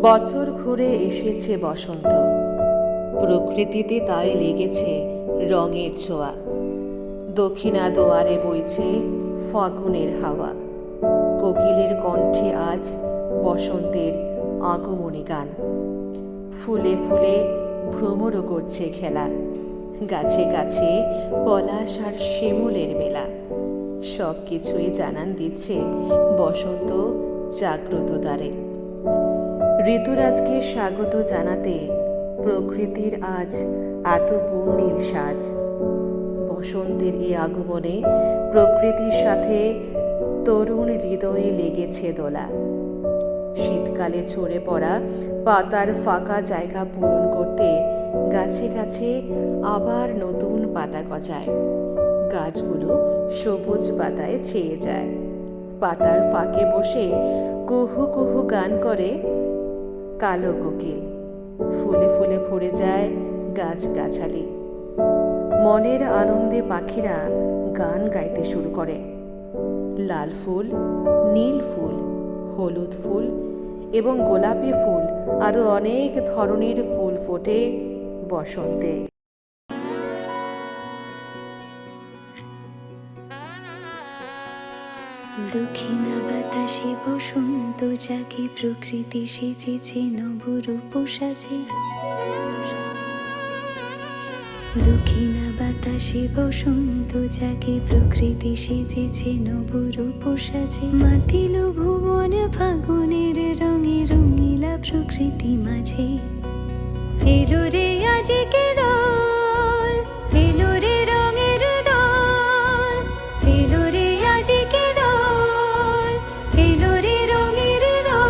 বছর ঘুরে এসেছে বসন্ত, প্রকৃতিতে তাই লেগেছে রঙের ছোঁয়া। দক্ষিণা দুয়ারে বইছে ফাগুনের হাওয়া, কোকিলের কণ্ঠে আজ বসন্তের আগমনী গান। ফুলে ফুলে ভ্রমরও করছে খেলা, গাছে গাছে পলাশ আর শিমুলের মেলা। সব কিছুই জানান দিচ্ছে বসন্ত জাগ্রত দ্বারে। ঋতুরাজকে স্বাগত জানাতে প্রকৃতির আজ এত বর্ণিল সাজ। বসন্তের এই আগমনে প্রকৃতির সাথে তরুণ হৃদয়ে লেগেছে দোলা। শীতকালে ঝরে পড়া পাতার ফাঁকা জায়গা পূরণ করতে গাছে গাছে আবার নতুন পাতা গজায়। গাছগুলো সবুজ পাতায় ছেয়ে যায়। পাতার ফাঁকে বসে কুহু কুহু গান করে কালো কোকিল। ফুলে ফুলে ভরে যায় গাছগাছালি। মনের আনন্দে পাখিরা গান গাইতে শুরু করে। লাল ফুল, নীল ফুল, হলুদ ফুল এবং গোলাপি ফুল আরো অনেক ধরনের ফুল ফোটে বসন্তে। দক্ষিণা বাতাসে বসন্ত জাগে, প্রকৃতি সেজেছে নবরূপ সাজে। দক্ষিণা বাতাসে বসন্ত জাগে, প্রকৃতি সেজেছে নবরূপ সাজে। মাতিল ভুবন ফাগুনের রঙে, রঙিলা প্রকৃতি মাঝে। এলো রে আজকে দোল, এলো রে রঙের দোল, এলো রে আজকে দোল, এলো রে রঙের দোল।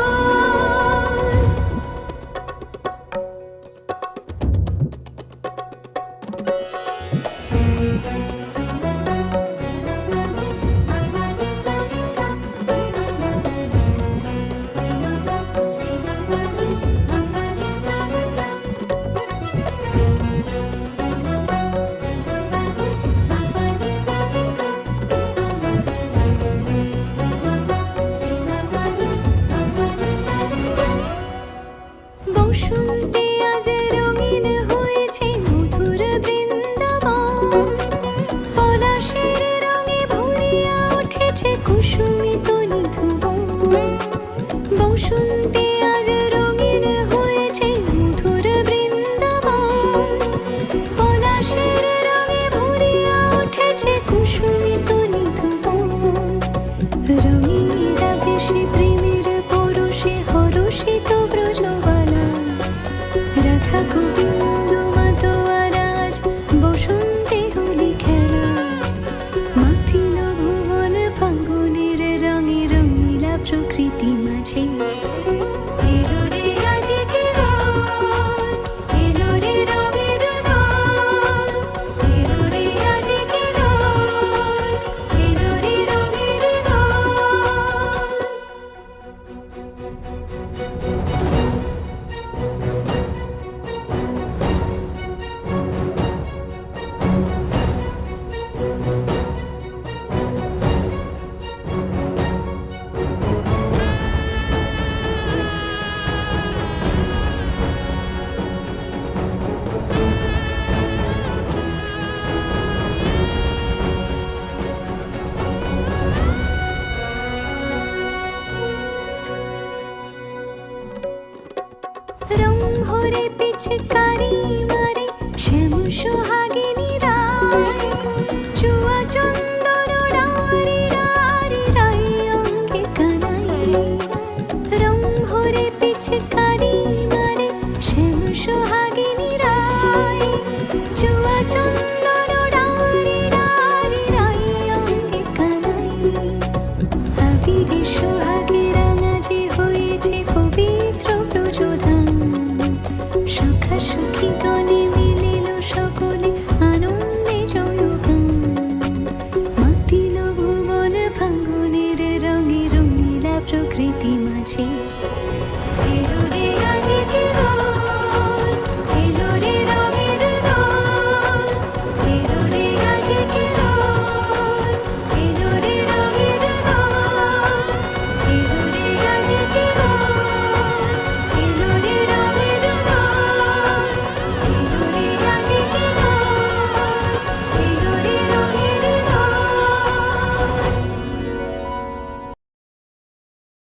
বসন্তে আজ রঙিন হয়েছে মধুর বৃন্দাবন। পলাশের রঙে ভরিয়া উঠেছে কুসুমিত নিধুবন। বসন্তে আজ রঙিন হয়েছে মধুর বৃন্দাবন। পলাশের রঙে ভরিয়া উঠেছে কুসুমিত নিধুবন। রঙিন আবেশে প্রেমের পরশে হরষিত ব্রজবালা। রাধা গোবিন্দ মাতোয়ার আজ বসন্তে হোলি খেলা। মাতিল ভুবন ফাগুনের রঙে, রঙিলা প্রকৃতি মাঝে। এলো রে আজকে দোল, এলো রে রঙের দোল, এলো রে আজকে দোল, এলো রে রঙের দোল। রং ভরে পিচকারি